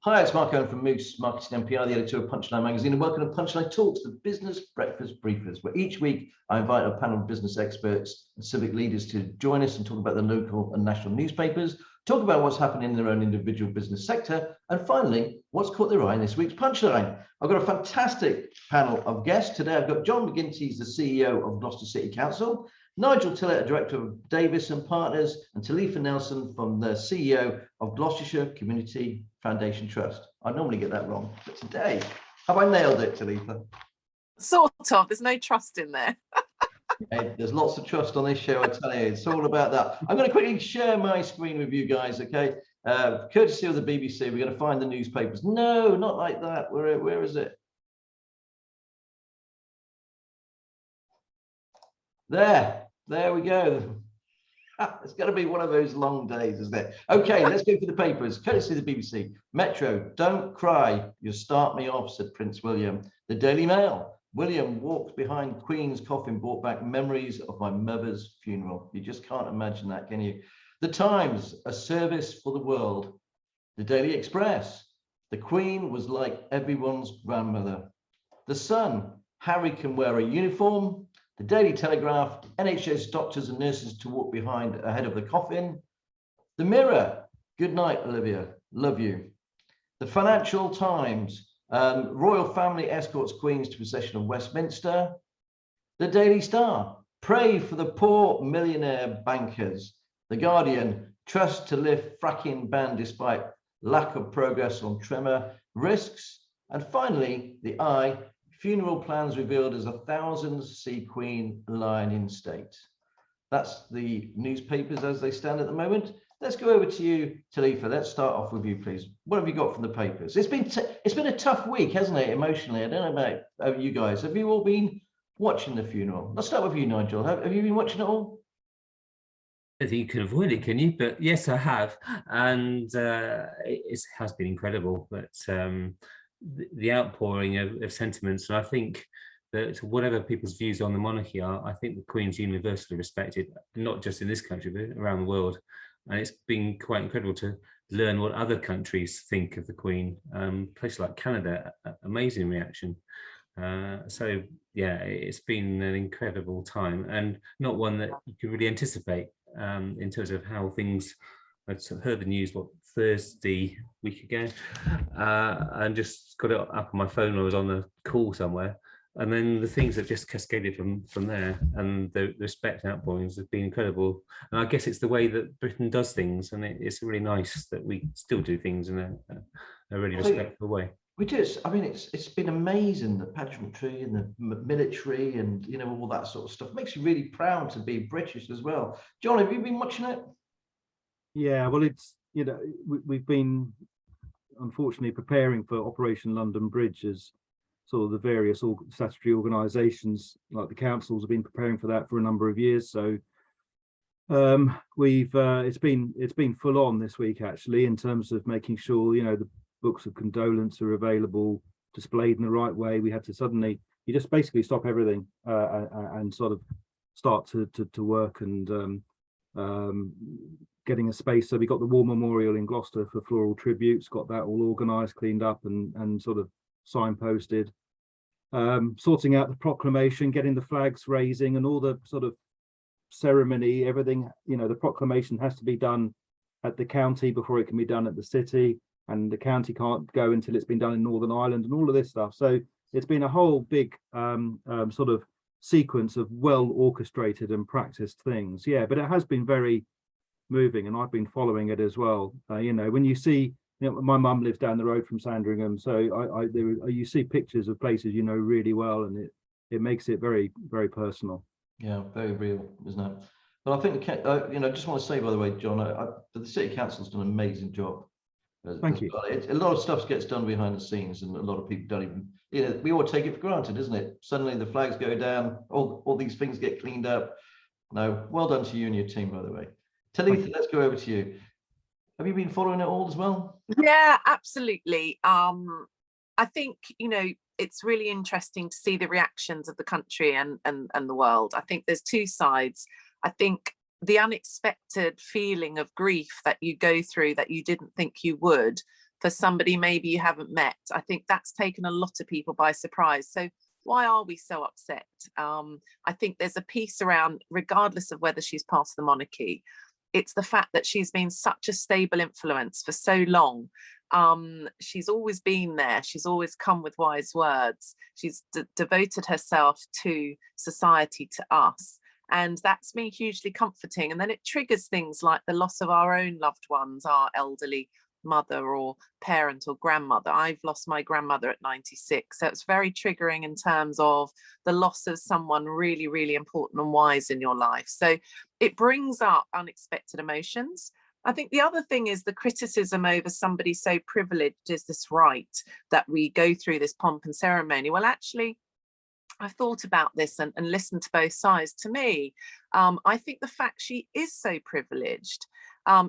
Hi, it's Mark Owen from Moose Marketing NPR, the editor of Punchline magazine, and welcome to Punchline Talks, the business breakfast briefers, where each week I invite a panel of business experts and civic leaders to join us and talk about the local and national newspapers, talk about what's happening in their own individual business sector, and finally, what's caught their eye in this week's Punchline. I've got a fantastic panel of guests. Today I've got Jon McGinty, he's the CEO of Gloucester City Council, Nigel Tillott, Director of Davies and Partners, and Talitha Nelson from the CEO of Gloucestershire Community Foundation Trust. I normally get that wrong, but today, have I nailed it, Talitha? Sort of, there's no trust in there. Hey, there's lots of trust on this show, I tell you, it's all about that. I'm going to quickly share my screen with you guys, okay? Courtesy of the BBC, we're going to find the newspapers. No, not like that. Where is it? There we go. It's going to be one of those long days, isn't it? Okay, let's go for the papers. Courtesy of the BBC. Metro, don't cry. You start me off, said Prince William. The Daily Mail. William walked behind Queen's coffin, brought back memories of my mother's funeral. You just can't imagine that, can you? The Times, a service for the world. The Daily Express. The Queen was like everyone's grandmother. The Sun, Harry can wear a uniform. The Daily Telegraph, NHS doctors and nurses to walk behind ahead of the coffin. The Mirror, good night, Olivia, love you. The Financial Times, royal family escorts Queens to possession of Westminster. The Daily Star, pray for the poor millionaire bankers. The Guardian, trust to lift fracking ban despite lack of progress on tremor risks. And finally, the Eye, funeral plans revealed as 1,000 see Queen lying in state. That's the newspapers as they stand at the moment. Let's go over to you, Talitha. Let's start off with you, please. What have you got from the papers? It's been a tough week, hasn't it, emotionally? I don't know about you guys. Have you all been watching the funeral? Let's start with you, Nigel. Have you been watching it all? I don't think you can avoid it, can you? But yes, I have, and it has been incredible. But the outpouring of sentiments, and I think that whatever people's views on the monarchy are, I think the Queen's universally respected, not just in this country, but around the world. And it's been quite incredible to learn what other countries think of the Queen. Places like Canada, amazing reaction. So yeah, it's been an incredible time, and not one that you could really anticipate in terms of how things. I heard the news Thursday week ago, and just got it up on my phone when I was on a call somewhere, and then the things that just cascaded from there, and the respect outpourings have been incredible. And I guess it's the way that Britain does things, and it's really nice that we still do things in a really respectful way. We just, I mean, it's been amazing, the pageantry and the military and, you know, all that sort of stuff. It makes you really proud to be British as well. Jon, have you been watching it? Yeah, well, it's, you know, we've been unfortunately preparing for Operation London Bridge, as sort of the various statutory organisations like the councils have been preparing for that for a number of years. So it's been full on this week, actually, in terms of making sure, you know, the books of condolence are available, displayed in the right way. We had to suddenly, you just basically stop everything and sort of start to work and getting a space. So we got the War Memorial in Gloucester for floral tributes, got that all organised, cleaned up and sort of signposted, sorting out the proclamation, getting the flags raising and all the sort of ceremony, everything. You know, the proclamation has to be done at the county before it can be done at the city, and the county can't go until it's been done in Northern Ireland and all of this stuff. So it's been a whole big sort of sequence of well orchestrated and practiced things. Yeah, but it has been very moving, and I've been following it as well. You know, when you see, you know, my mum lives down the road from Sandringham, so you see pictures of places you know really well, and it makes it very, very personal. Yeah, very real, isn't it? But I think you know, just want to say, by the way, Jon, the City Council's done an amazing job. Thank you. A lot of stuff gets done behind the scenes, and a lot of people don't even, you know, we all take it for granted, isn't it? Suddenly the flags go down, all these things get cleaned up. No, well done to you and your team, by the way. Talitha, let's go over to you. Have you been following it all as well? Yeah, absolutely. I think, you know, it's really interesting to see the reactions of the country and the world. I think there's two sides. I think the unexpected feeling of grief that you go through that you didn't think you would, for somebody maybe you haven't met. I think that's taken a lot of people by surprise. So why are we so upset? I think there's a piece around, regardless of whether she's part of the monarchy, it's the fact that she's been such a stable influence for so long. She's always been there. She's always come with wise words. She's devoted herself to society, to us. And that's been hugely comforting. And then it triggers things like the loss of our own loved ones, our elderly mother or parent or grandmother. I've lost my grandmother at 96. So it's very triggering in terms of the loss of someone really, really important and wise in your life. So it brings up unexpected emotions. I think the other thing is the criticism over somebody so privileged is this right that we go through this pomp and ceremony. Well, actually, I've thought about this and listened to both sides. To me, I think the fact she is so privileged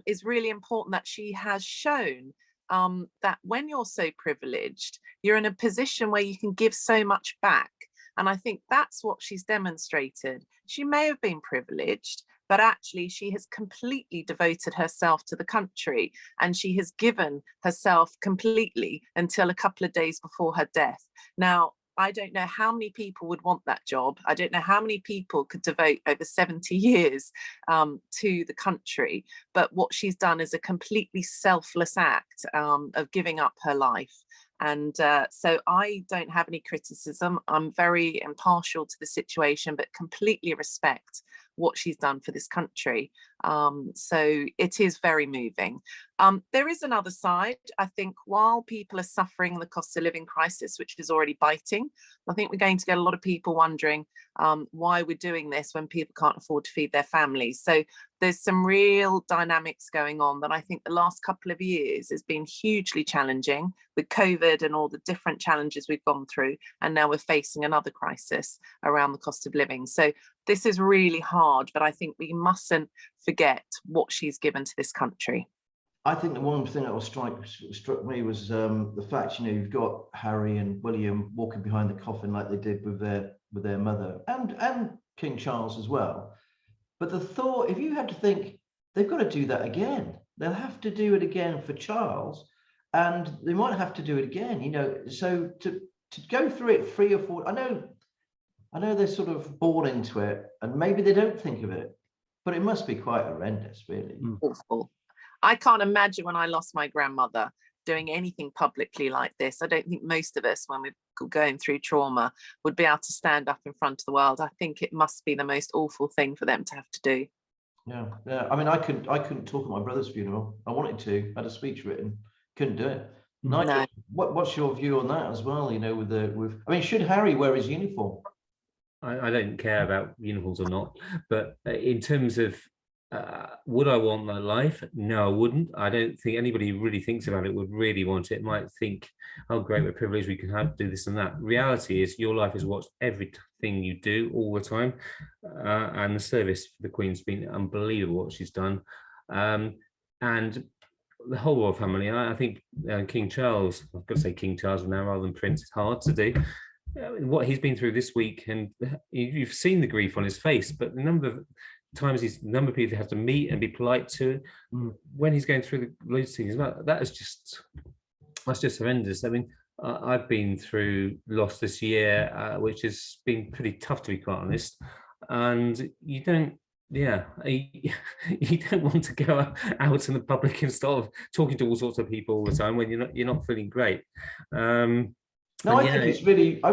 is really important, that she has shown that when you're so privileged, you're in a position where you can give so much back. And I think that's what she's demonstrated. She may have been privileged, but actually she has completely devoted herself to the country, and she has given herself completely until a couple of days before her death. Now, I don't know how many people would want that job. I don't know how many people could devote over 70 years to the country, but what she's done is a completely selfless act of giving up her life. And so I don't have any criticism. I'm very impartial to the situation, but completely respect what she's done for this country. So it is very moving. There is another side. I think while people are suffering the cost of living crisis, which is already biting, I think we're going to get a lot of people wondering why we're doing this when people can't afford to feed their families. So there's some real dynamics going on that I think the last couple of years has been hugely challenging with COVID and all the different challenges we've gone through. And now we're facing another crisis around the cost of living. So this is really hard, but I think we mustn't forget what she's given to this country. I think the one thing that was struck me was the fact, you've got Harry and William walking behind the coffin like they did with their mother, and King Charles as well. But the thought, if you had to think, they've got to do that again. They'll have to do it again for Charles, and they might have to do it again. So to go through it 3 or 4. I know they're sort of born into it, and maybe they don't think of it, but it must be quite horrendous, really. Awful. I can't imagine when I lost my grandmother doing anything publicly like this. I don't think most of us, when we're going through trauma, would be able to stand up in front of the world. I think it must be the most awful thing for them to have to do. Yeah. I mean, I couldn't talk at my brother's funeral. I wanted to. I had a speech written. Couldn't do it. Nigel, No. What's your view on that as well? Should Harry wear his uniform? I don't care about uniforms or not, but in terms of would I want my life? No, I wouldn't. I don't think anybody who really thinks about it would really want it. Might think, oh great, we're privileged, we can do this and that. Reality is your life is watched, everything you do all the time, and the service for the Queen's been unbelievable what she's done, and the whole royal family. I think King Charles, I've got to say King Charles now rather than Prince, it's hard to do. What he's been through this week, and you've seen the grief on his face, but the number of times number of people have to meet and be polite to when he's going through the things, that's just horrendous. I mean, I've been through loss this year, which has been pretty tough, to be quite honest, and you don't want to go out in the public and start talking to all sorts of people all the time when you're not feeling great. I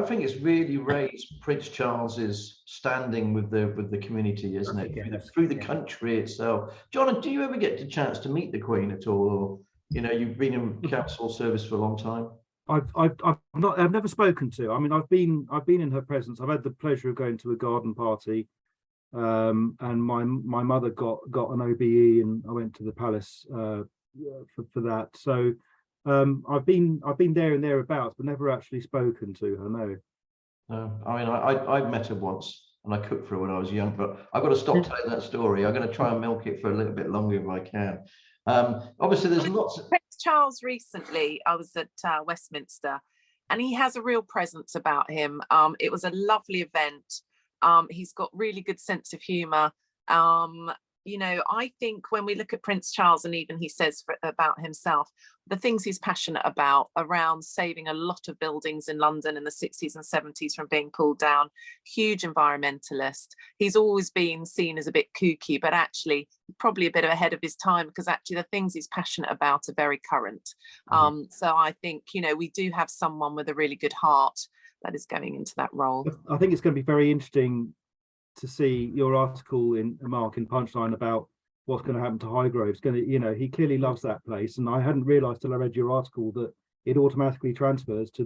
think it's really raised Prince Charles's standing with the community, isn't it? Through the country itself. John, do you ever get the chance to meet the Queen at all, or you've been in council service for a long time? I've never spoken to. I mean, I've been in her presence. I've had the pleasure of going to a garden party, and my mother got an OBE, and I went to the palace for that. So. I've been there and thereabouts, but never actually spoken to her. No. I mean, I met her once, and I cooked for her when I was young. But I've got to stop telling that story. I'm going to try and milk it for a little bit longer if I can. Obviously, there's lots of Prince Charles recently. I was at Westminster, and he has a real presence about him. It was a lovely event. He's got really good sense of humour. you know, I think when we look at Prince Charles, and even he says about himself, the things he's passionate about around saving a lot of buildings in London in the 60s and 70s from being pulled down, huge environmentalist. He's always been seen as a bit kooky, but actually probably a bit ahead of his time, because actually the things he's passionate about are very current. So I think, you know, we do have someone with a really good heart that is going into that role. I think it's going to be very interesting to see your article in Mark in Punchline about what's going to happen to Highgrove. It's going to, you know, he clearly loves that place, and I hadn't realised till I read your article that it automatically transfers to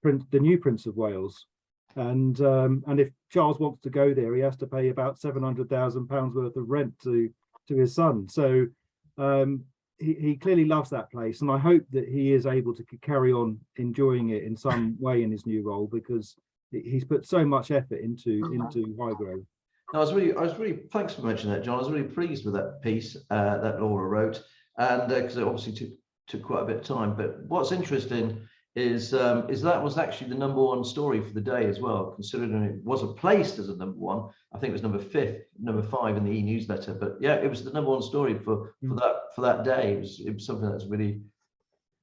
the new Prince of Wales, and if Charles wants to go there, he has to pay about £700,000 worth of rent to his son. So he clearly loves that place, and I hope that he is able to carry on enjoying it in some way in his new role, because he's put so much effort into Highgrove. I was really, thanks for mentioning that, John. I was really pleased with that piece that Laura wrote, and because it obviously took quite a bit of time. But what's interesting is that was actually the #1 story for the day as well, considering it wasn't placed as a #1. I think it was number 5 in the e-newsletter. But yeah, it was the #1 story for that day. It was something that's really,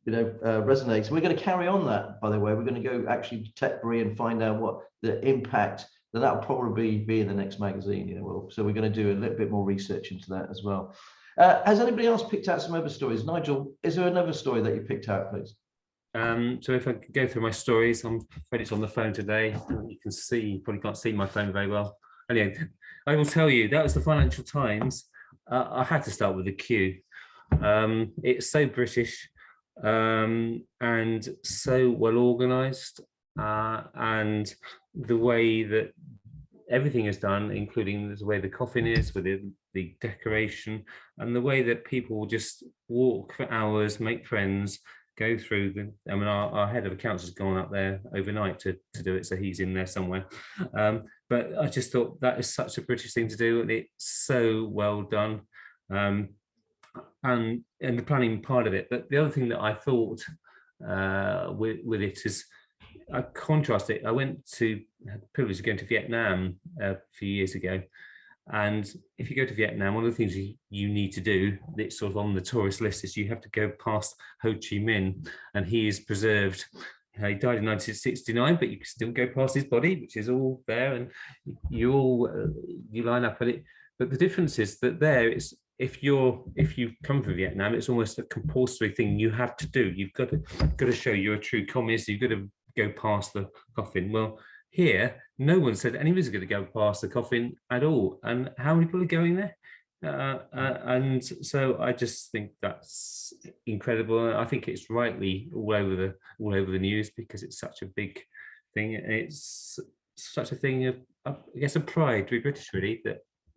you know, resonates. And we're going to carry on that, by the way. We're going to go actually to Tetbury and find out what the impact. That'll probably be in the next magazine, you know. So we're going to do a little bit more research into that as well. Has anybody else picked out some other stories? Nigel, is there another story that you picked out, please? So if I could go through my stories, I'm afraid it's on the phone today. You can see, you probably can't see my phone very well. Anyway, I will tell you, that was the Financial Times. I had to start with the Q. It's so British and so well organised, and the way that everything is done, including the way the coffin is, with the decoration, and the way that people will just walk for hours, make friends, go through the, I mean, our head of accounts has gone up there overnight to do it, so he's in there somewhere. But I just thought that is such a British thing to do, and it's so well done. And the planning part of it. But the other thing that I thought with it is, I contrast it. I had the privilege of going to Vietnam a few years ago, and if you go to Vietnam, one of the things you need to do, that's sort of on the tourist list, is you have to go past Ho Chi Minh, and he is preserved. He died in 1969, but you can still go past his body, which is all there, and you line up at it. But the difference is that there, it's if you come from Vietnam, it's almost a compulsory thing you have to do. You've got to show you're a true communist. You've got to go past the coffin. Well, here, no one said anyone's going to go past the coffin at all. And how many people are going there? And so I just think that's incredible. I think it's rightly all over the news, because it's such a big thing. It's such a thing of, I guess, a pride to be British, really,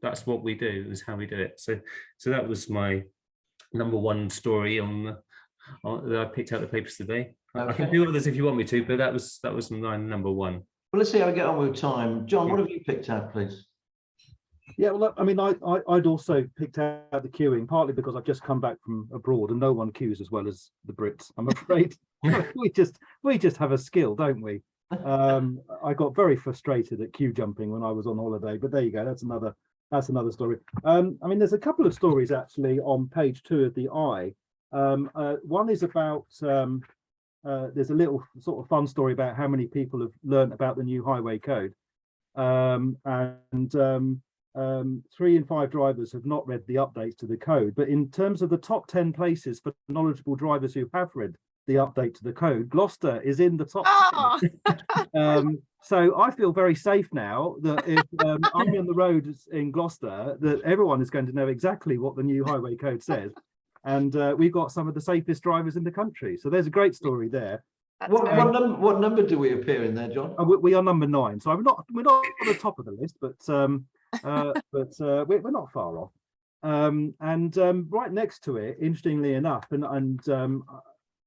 that's what we do, is how we do it. So that was my #1 story that I picked out the papers today. Okay. I can do others if you want me to, but that was my #1. Well, let's see how we get on with time. John, what have you picked out, please? Yeah, well, I mean, I'd also picked out the queuing, partly because I've just come back from abroad, and no one queues as well as the Brits, I'm afraid. we just have a skill, don't we? I got very frustrated at queue jumping when I was on holiday, but there you go. That's another story. I mean, there's a couple of stories actually on page 2 of the Eye. One is about there's a little sort of fun story about how many people have learnt about the new highway code, and 3 in 5 drivers have not read the updates to the code. But in terms of the top 10 places for knowledgeable drivers who have read the update to the code, Gloucester is in the top 10. So I feel very safe now that if I'm on the road in Gloucester, that everyone is going to know exactly what the new highway code says. And we've got some of the safest drivers in the country. So there's a great story there. What number do we appear in there, John? We are number 9. So we're not on the top of the list, but we're not far off. And right next to it, interestingly enough, and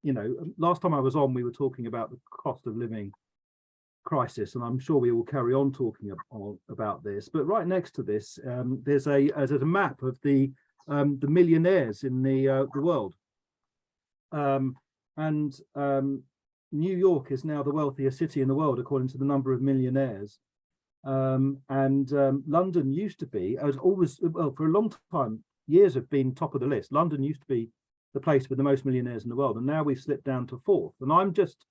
you know, last time I was on, we were talking about the cost of living crisis, and I'm sure we will carry on talking about this. But right next to this, there's a map of the millionaires in the world, and New York is now the wealthiest city in the world according to the number of millionaires. London used to be, as always, well, for a long time, years have been top of the list. London used to be the place with the most millionaires in the world, and now we've slipped down to 4th. And I'm just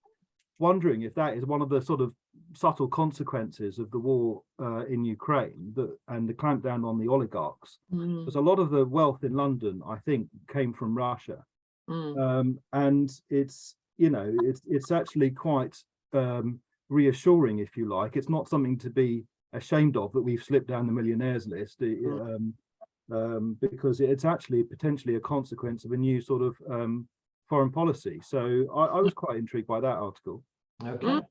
wondering if that is one of the sort of subtle consequences of the war in Ukraine, and the clampdown on the oligarchs. Because a lot of the wealth in London, I think, came from Russia. And it's, you know, it's actually quite reassuring, if you like. It's not something to be ashamed of that we've slipped down the millionaires list, because it's actually potentially a consequence of a new sort of foreign policy. So I was quite intrigued by that article. Okay,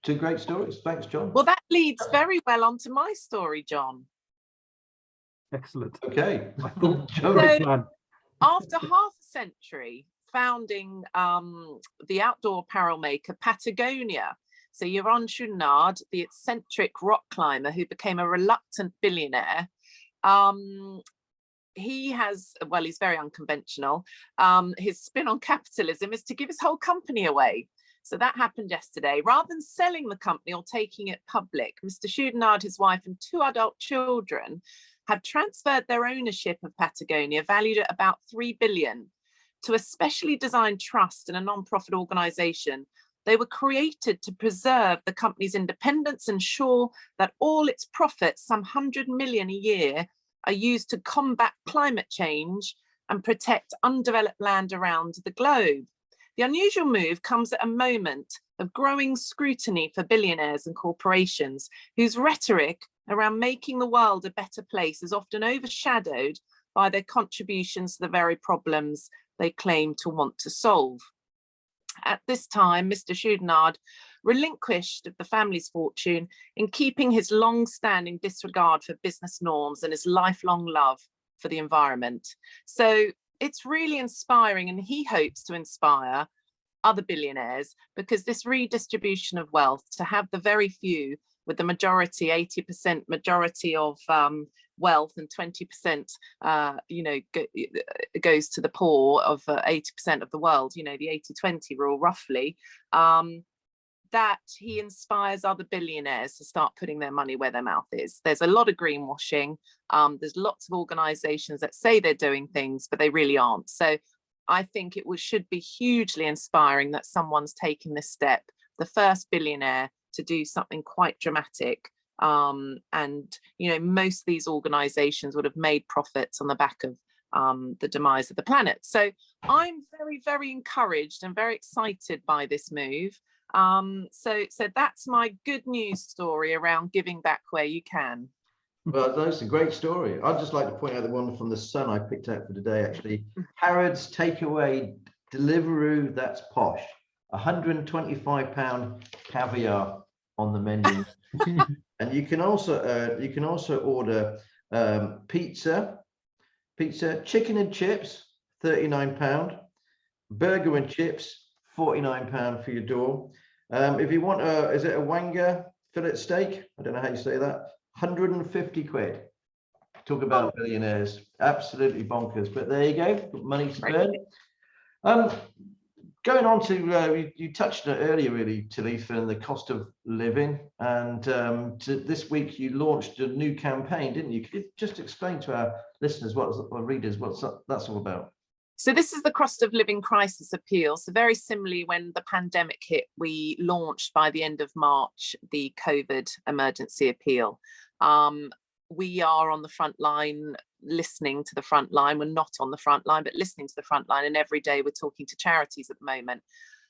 2 great stories. Thanks, John. Well, that leads very well onto my story, John. Excellent. Okay. I thought So, after half a century founding the outdoor apparel maker Patagonia, so Yvon Chouinard, the eccentric rock climber who became a reluctant billionaire, he has, well, he's very unconventional. His spin on capitalism is to give his whole company away. So that happened yesterday. Rather than selling the company or taking it public, Mr. Chouinard, his wife, and 2 adult children have transferred their ownership of Patagonia, valued at about 3 billion, to a specially designed trust and a non-profit organization. They were created to preserve the company's independence and ensure that all its profits, some 100 million a year, are used to combat climate change and protect undeveloped land around the globe. The unusual move comes at a moment of growing scrutiny for billionaires and corporations, whose rhetoric around making the world a better place is often overshadowed by their contributions to the very problems they claim to want to solve. At this time, Mr. Chouinard relinquished the family's fortune in keeping his long-standing disregard for business norms and his lifelong love for the environment. So it's really inspiring, and he hopes to inspire other billionaires, because this redistribution of wealth, to have the very few with the majority, 80% majority of wealth, and 20% goes to the poor of 80% of the world, you know, the 80-20 rule roughly, that he inspires other billionaires to start putting their money where their mouth is. There's a lot of greenwashing. There's lots of organizations that say they're doing things, but they really aren't. So I think it should be hugely inspiring that someone's taken this step, the first billionaire to do something quite dramatic. And, you know, most of these organizations would have made profits on the back of the demise of the planet. So I'm very, very encouraged and very excited by this move. So that's my good news story around giving back where you can. Well, that's a great story. I'd just like to point out the one from the Sun I picked out for today, actually. Harrods Takeaway Deliveroo, that's posh. £125 caviar on the menu. And you can also order pizza, chicken and chips, £39, burger and chips, £49 for your door. If you want is it a Wanga fillet steak? I don't know how you say that. 150 quid. Talk about billionaires, absolutely bonkers. But there you go, got money to burn. Going on to you touched on it earlier, really, Talitha, and the cost of living. And this week you launched a new campaign, didn't you? Could you just explain to our listeners, or readers, what that's all about? So this is the cost of living crisis appeal. So very similarly, when the pandemic hit, we launched by the end of March the COVID emergency appeal. We are on the front line, listening to the front line. We're not on the front line, but listening to the front line. And every day we're talking to charities at the moment.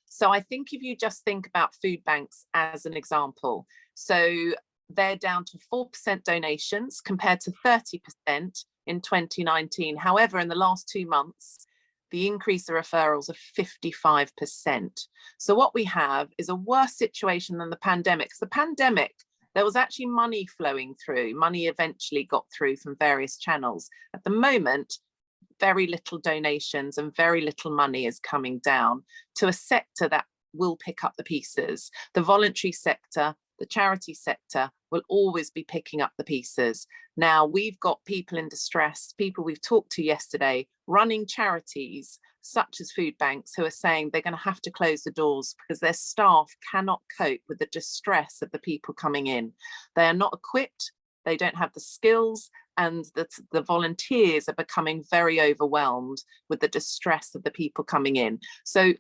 So I think if you just think about food banks as an example, so they're down to 4% donations compared to 30% in 2019. However, in the last 2 months, the increase of referrals of 55%. So what we have is a worse situation than the pandemic. The pandemic, there was actually money flowing through. Money eventually got through from various channels. At the moment, very little donations and very little money is coming down to a sector that will pick up the pieces. The voluntary sector, the charity sector will always be picking up the pieces. Now, we've got people in distress, people we've talked to yesterday, running charities such as food banks, who are saying they're going to have to close the doors because their staff cannot cope with the distress of the people coming in. They are not equipped, they don't have the skills, and the volunteers are becoming very overwhelmed with the distress of the people coming in. So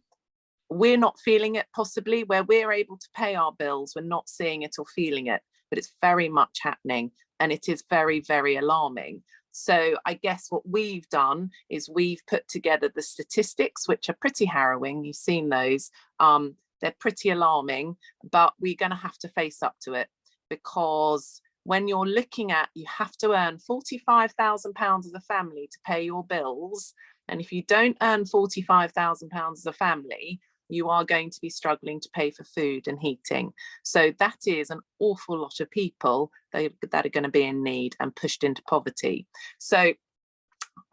we're not feeling it, possibly where we're able to pay our bills, we're not seeing it or feeling it, but it's very much happening, and it is very, very alarming. So I guess what we've done is we've put together the statistics, which are pretty harrowing. You've seen those. They're pretty alarming, but we're going to have to face up to it, because when you're looking at, you have to earn £45,000 as a family to pay your bills. And if you don't earn £45,000 as a family, you are going to be struggling to pay for food and heating. So that is an awful lot of people that are going to be in need and pushed into poverty. So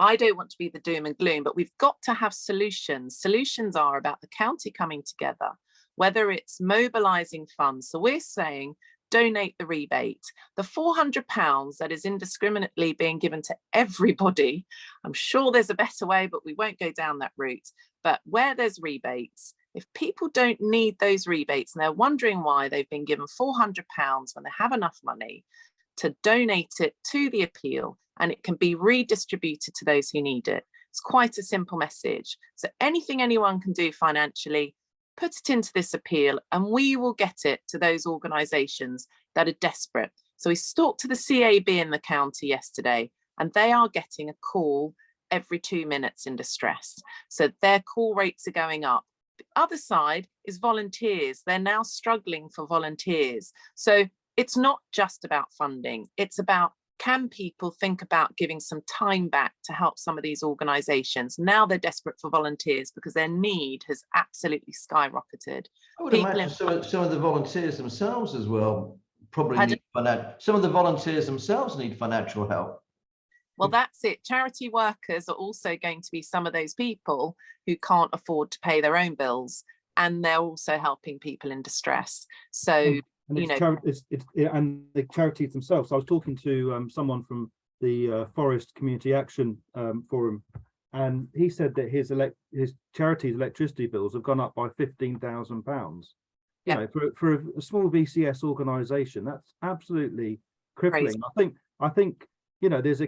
I don't want to be the doom and gloom, but we've got to have solutions. Solutions are about the county coming together, whether it's mobilising funds. So we're saying donate the rebate. The £400 that is indiscriminately being given to everybody, I'm sure there's a better way, but we won't go down that route. But where there's rebates, if people don't need those rebates and they're wondering why they've been given £400 when they have enough money, to donate it to the appeal, and it can be redistributed to those who need it. It's quite a simple message. So anything anyone can do financially, put it into this appeal, and we will get it to those organisations that are desperate. So we talked to the CAB in the county yesterday, and they are getting a call every 2 minutes in distress. So their call rates are going up. The other side is volunteers. They're now struggling for volunteers. So it's not just about funding. It's about, can people think about giving some time back to help some of these organisations? Now they're desperate for volunteers because their need has absolutely skyrocketed. I would imagine some of the volunteers themselves as well probably need some of the volunteers themselves need financial help. Well, that's it. Charity workers are also going to be some of those people who can't afford to pay their own bills, and they're also helping people in distress. So, and and the charities themselves. I was talking to someone from the Forest Community Action Forum, and he said that his charity's electricity bills have gone up by £15,000. You know, for a small VCS organisation, that's absolutely crippling. Crazy. I think you know, there's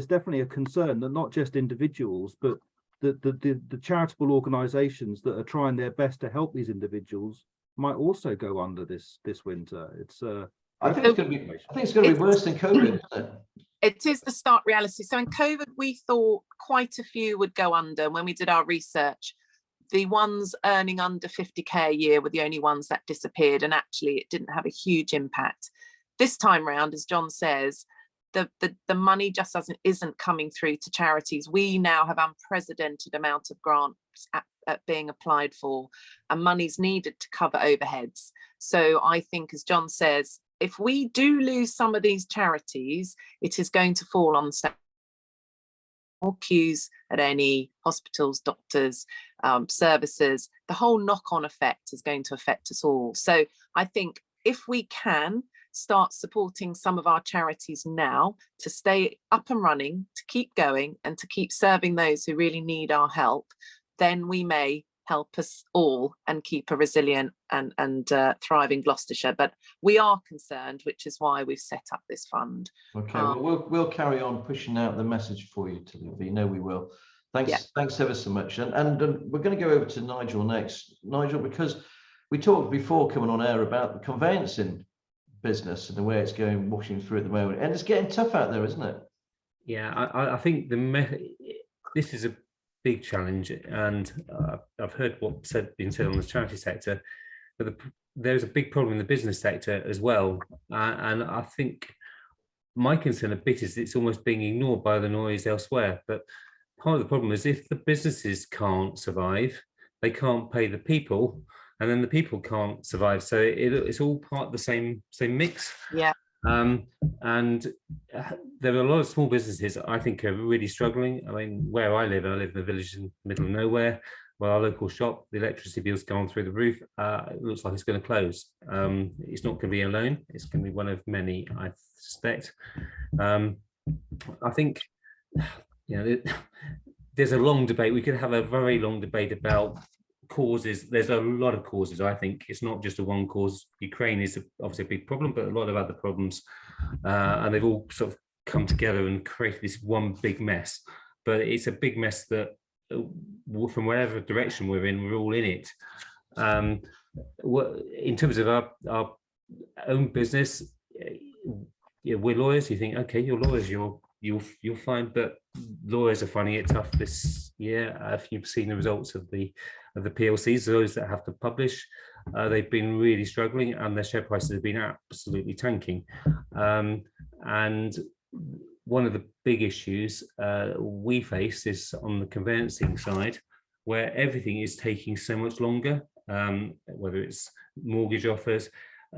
definitely a concern that not just individuals, but the charitable organisations that are trying their best to help these individuals might also go under this winter. It's I think it's going to be worse than COVID, isn't it? It is the stark reality. So in COVID, we thought quite a few would go under. When we did our research, the ones earning under 50k a year were the only ones that disappeared, and actually it didn't have a huge impact. This time round, as Jon says, the money just isn't coming through to charities. We now have unprecedented amount of grants being applied for, and money's needed to cover overheads. So I think, as Jon says, if we do lose some of these charities, it is going to fall on staff. More queues at any hospitals, doctors, services. The whole knock-on effect is going to affect us all. So I think if we can start supporting some of our charities now to stay up and running, to keep going, and to keep serving those who really need our help, then we may help us all and keep a resilient and thriving Gloucestershire. But we are concerned, which is why we've set up this fund. Okay, well, we'll carry on pushing out the message for you, Talitha. You know we will. Thanks ever so much. And we're going to go over to Nigel next. Nigel, because we talked before coming on air about the conveyancing business and the way it's going washing through at the moment, and it's getting tough out there, isn't it? Yeah, I think this is a big challenge, and I've heard what's been said on the charity sector, but there's a big problem in the business sector as well, and I think my concern a bit is it's almost being ignored by the noise elsewhere. But part of the problem is if the businesses can't survive, they can't pay the people, and then the people can't survive. So it's all part of the same mix. Yeah. And there are a lot of small businesses I think are really struggling. I mean, where I live in a village in the middle of nowhere, where our local shop, the electricity bill's gone through the roof. It looks like it's going to close. It's not going to be alone. It's going to be one of many, I suspect. I think, you know, there's a long debate. We could have a very long debate about causes. There's a lot of causes. I think it's not just a one cause. Ukraine is obviously a big problem, but a lot of other problems, and they've all sort of come together and created this one big mess. But it's a big mess that, from whatever direction we're in, we're all in it. In terms of our own business, we're lawyers. You think, okay, you're lawyers, you'll find, but lawyers are finding it tough this year. If you've seen the results of the PLCs, those that have to publish, they've been really struggling, and their share prices have been absolutely tanking. And one of the big issues we face is on the conveyancing side, where everything is taking so much longer, whether it's mortgage offers,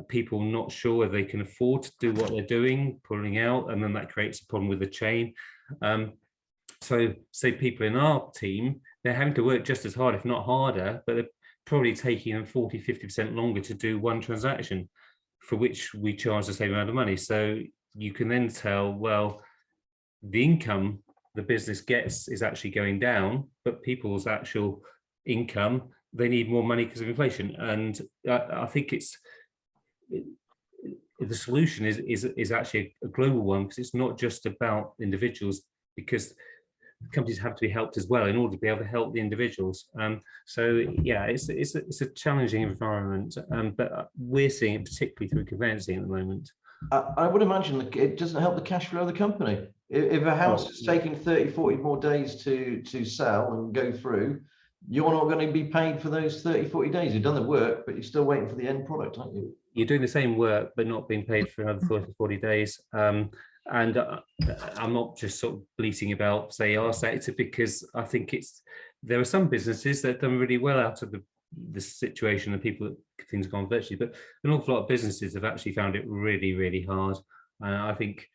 people not sure whether they can afford to do what they're doing, pulling out, and then that creates a problem with the chain. So say people in our team, they're having to work just as hard, if not harder, but they're probably taking them 40-50% longer to do one transaction, for which we charge the same amount of money. So you can then tell, well, the income the business gets is actually going down, but people's actual income, they need more money because of inflation. And I think the solution is actually a global one, because it's not just about individuals, because companies have to be helped as well in order to be able to help the individuals. So yeah, it's a challenging environment, but we're seeing it particularly through conveyancing at the moment. I would imagine that it doesn't help the cash flow of the company. If a house is taking 30-40 more days to sell and go through, you're not going to be paid for those 30-40 days. You've done the work, but you're still waiting for the end product, aren't you? You're doing the same work, but not being paid for another 30-40 days. And I'm not just sort of bleating about, say, our sector, because I think there are some businesses that have done really well out of the situation, and things have gone virtually, but an awful lot of businesses have actually found it really, really hard. I think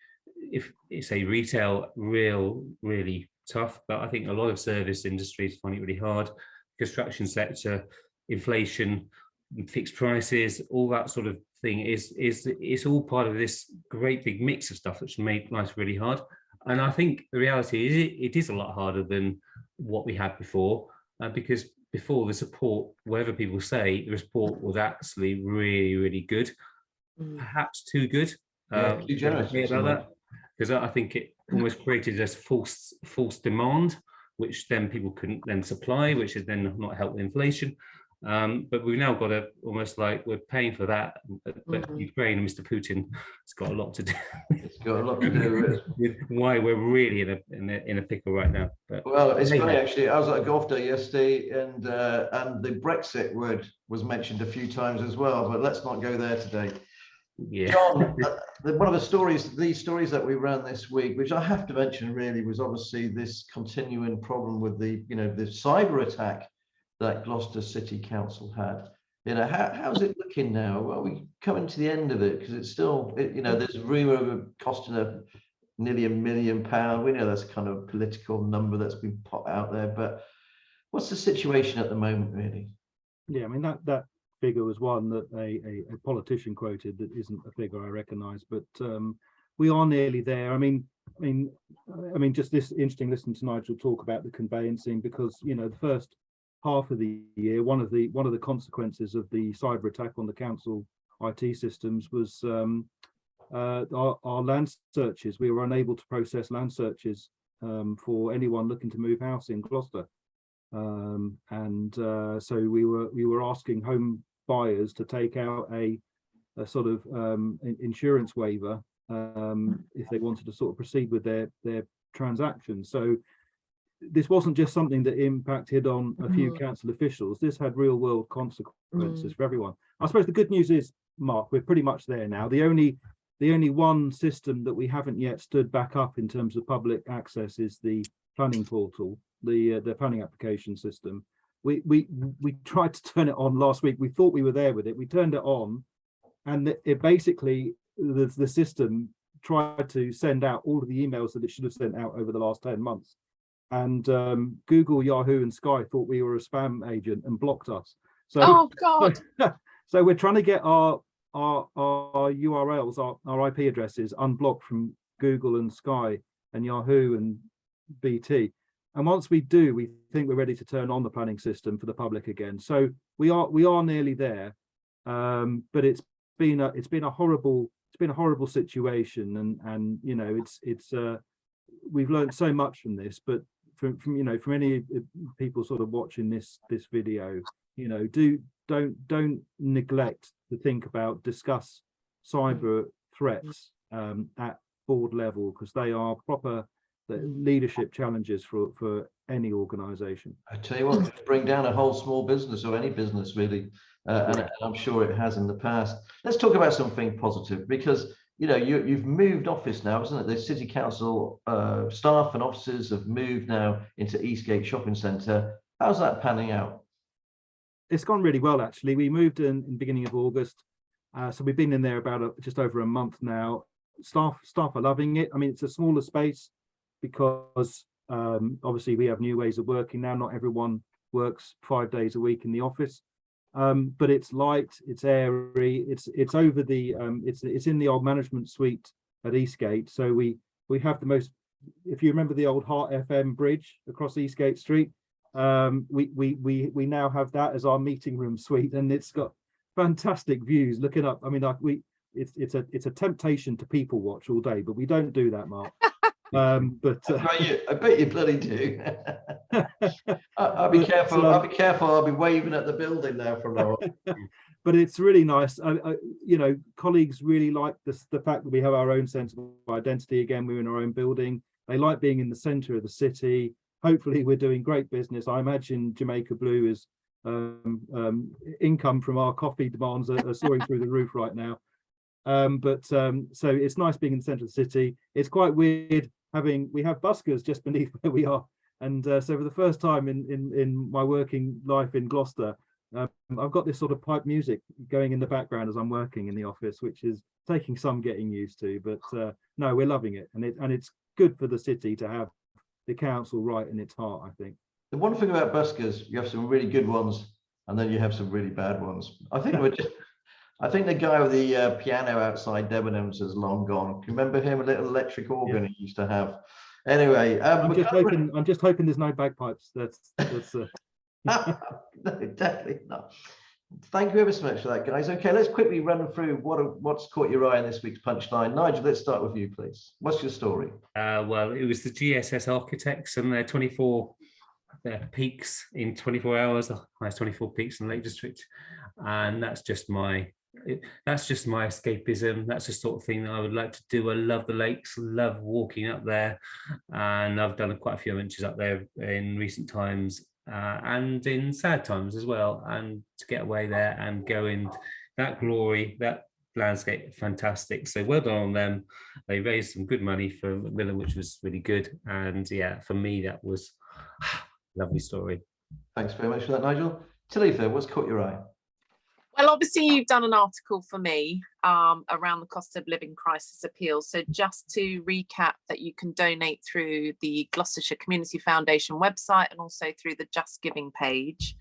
if it's a retail, really tough, but I think a lot of service industries find it really hard. Construction sector, inflation, fixed prices, all that sort of thing is all part of this great big mix of stuff that's made life really hard. And I think the reality is it is a lot harder than what we had before, because before, the support, whatever people say, the support was actually really, really good, perhaps too good. Too generous about that, because I think it almost created this false demand, which then people couldn't then supply, which has then not helped with inflation. But we've now got almost like we're paying for that. But Ukraine and Mr. Putin has got a lot to do. It's got a lot to do with why we're really in a pickle right now. But well, it's funny actually. I was at a golf day yesterday, and the Brexit word was mentioned a few times as well. But let's not go there today. Yeah. John, one of these stories that we ran this week, which I have to mention, really was obviously this continuing problem with the cyber attack that Gloucester City Council had. How's it looking now? Well, we coming to the end of it, because it's still, there's a rumour of it costing nearly £1 million. We know that's kind of a political number that's been put out there, but what's the situation at the moment, really? Yeah, I mean that figure was one that a politician quoted that isn't a figure I recognise, but we are nearly there. I mean, just this interesting listening to Nigel talk about the conveyancing, because the first half of the year, one of the consequences of the cyber attack on the council IT systems was our land searches. We were unable to process land searches for anyone looking to move house in Gloucester, so we were asking home buyers to take out a sort of insurance waiver if they wanted to sort of proceed with their transaction. So this wasn't just something that impacted on a few council officials. This had real world consequences for everyone. I suppose the good news is, Mark, we're pretty much there now. The only one system that we haven't yet stood back up in terms of public access is the planning portal, the planning application system. We tried to turn it on last week. We thought we were there with it. We turned it on, and it basically the system tried to send out all of the emails that it should have sent out over the last 10 months. And Google, Yahoo, and Sky thought we were a spam agent and blocked us. So, oh God! So we're trying to get our URLs, our IP addresses unblocked from Google and Sky and Yahoo and BT. And once we do, we think we're ready to turn on the planning system for the public again. So we are nearly there, but it's been a horrible situation, and you know, it's we've learned so much from this. But from any people sort of watching this video, you know, don't neglect to think about, discuss cyber threats at board level, because they are proper leadership challenges for any organization. I tell you what, bring down a whole small business, or any business really, and I'm sure it has in the past. Let's talk about something positive, because you know, you've moved office now, isn't it? The city council staff and officers have moved now into Eastgate Shopping Centre. How's that panning out? It's gone really well, actually. We moved in the beginning of August, so we've been in there about just over a month now. Staff are loving it. I mean, it's a smaller space because obviously we have new ways of working now. Not everyone works 5 days a week in the office, but it's light, it's airy, it's over the it's in the old management suite at Eastgate. So we have the most, if you remember the old Heart FM bridge across Eastgate Street, we now have that as our meeting room suite, and it's got fantastic views looking up. I mean, it's a temptation to people watch all day, but we don't do that, Mark. But I bet you bloody do. I'll be careful. I'll be careful. I'll be waving at the building now from now on. But it's really nice. You know, colleagues really like the fact that we have our own sense of identity. Again, we're in our own building. They like being in the centre of the city. Hopefully, we're doing great business. I imagine Jamaica Blue is income from our coffee demands are soaring through the roof right now. So it's nice being in the centre of the city. It's quite weird we have buskers just beneath where we are, and so for the first time in my working life in Gloucester, I've got this sort of pipe music going in the background as I'm working in the office, which is taking some getting used to. But no, we're loving it, and it's good for the city to have the council right in its heart, I think. The one thing about buskers, you have some really good ones, and then you have some really bad ones. I think the guy with the piano outside Debenhams is long gone. Do you remember him? A little electric organ he used to have. Anyway, I'm just hoping there's no bagpipes. That's no, definitely not. Thank you ever so much for that, guys. Okay, let's quickly run through what's caught your eye in this week's punchline. Nigel, let's start with you, please. What's your story? Well, it was the GSS architects and their 24 peaks in 24 hours, the highest 24 peaks in the Lake District, and that's just my escapism. That's the sort of thing that I would like to do. I love the lakes, love walking up there, and I've done quite a few adventures up there in recent times, and in sad times as well. And to get away there and go in that glory, that landscape, fantastic. So well done on them. They raised some good money for Macmillan, which was really good. And yeah, for me, that was a lovely story. Thanks very much for that, Nigel. Talitha, what's caught your eye? Well, obviously, you've done an article for me around the cost of living crisis appeal. So just to recap, that you can donate through the Gloucestershire Community Foundation website and also through the Just Giving page.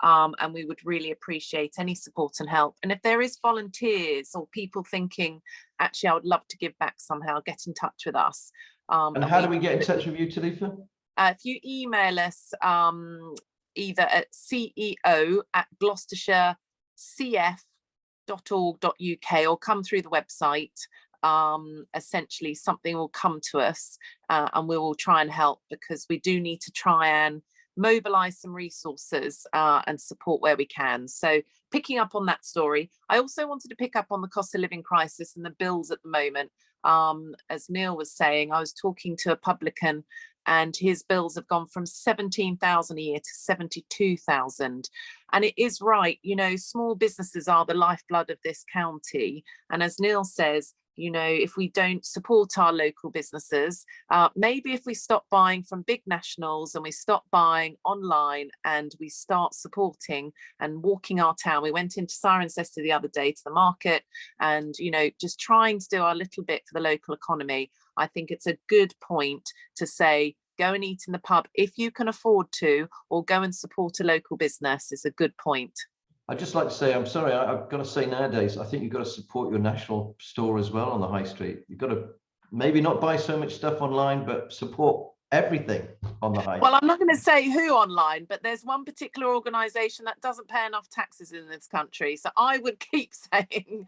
And we would really appreciate any support and help. And if there is volunteers or people thinking, actually, I would love to give back somehow, get in touch with us. And how do we get in touch with you, Talitha? If you email us either at ceo@gloucestershirecf.org.uk or come through the website, essentially something will come to us and we will try and help, because we do need to try and mobilize some resources and support where we can. So picking up on that story, I also wanted to pick up on the cost of living crisis and the bills at the moment. As Neil was saying, I was talking to a publican and his bills have gone from 17,000 a year to 72,000. And it is right, you know, small businesses are the lifeblood of this county. And as Neil says, you know, if we don't support our local businesses, maybe if we stop buying from big nationals and we stop buying online and we start supporting and walking our town. We went into Cirencester the other day to the market and, you know, just trying to do our little bit for the local economy. I think it's a good point to say, go and eat in the pub if you can afford to, or go and support a local business is a good point. I'd just like to say, I'm sorry, I've got to say nowadays, I think you've got to support your national store as well on the high street. You've got to maybe not buy so much stuff online, but support everything on the high. Well, I'm not going to say who online, but there's one particular organisation that doesn't pay enough taxes in this country. So I would keep saying,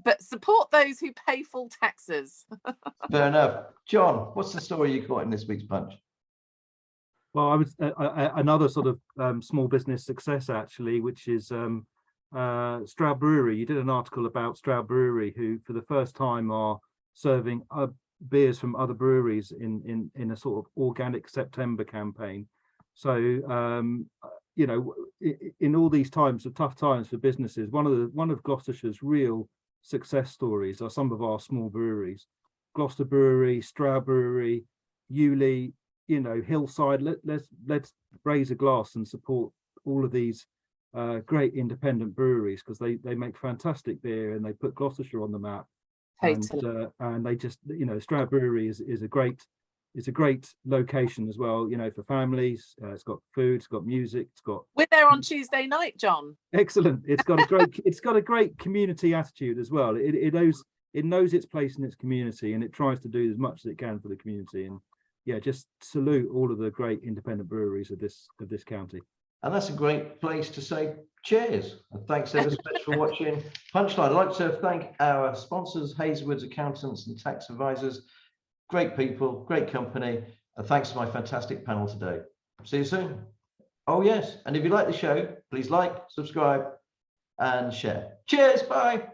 but support those who pay full taxes. Fair enough. John, what's the story you caught in this week's Punch? Well, I was another sort of small business success actually, which is Stroud Brewery. You did an article about Stroud Brewery, who for the first time are serving beers from other breweries in a sort of organic September campaign. So you know, in all these times of tough times for businesses, one of Gloucestershire's real success stories are some of our small breweries. Gloucester Brewery, Stroud Brewery, Ewley, you know, Hillside. Let's raise a glass and support all of these great independent breweries, because they make fantastic beer and they put Gloucestershire on the map. And they just, you know, Stroud Brewery is a great location as well, you know, for families. It's got food, it's got music, it's got. We're there on Tuesday night, John. Excellent. It's got a great community attitude as well. It knows its place in its community, and it tries to do as much as it can for the community. And yeah, just salute all of the great independent breweries of this county. And that's a great place to say cheers. And thanks ever so much for watching Punchline. I'd like to thank our sponsors, Hazelwood's Accountants and Tax Advisors. Great people, great company. And thanks to my fantastic panel today. See you soon. Oh yes, and if you like the show, please like, subscribe and share. Cheers, bye.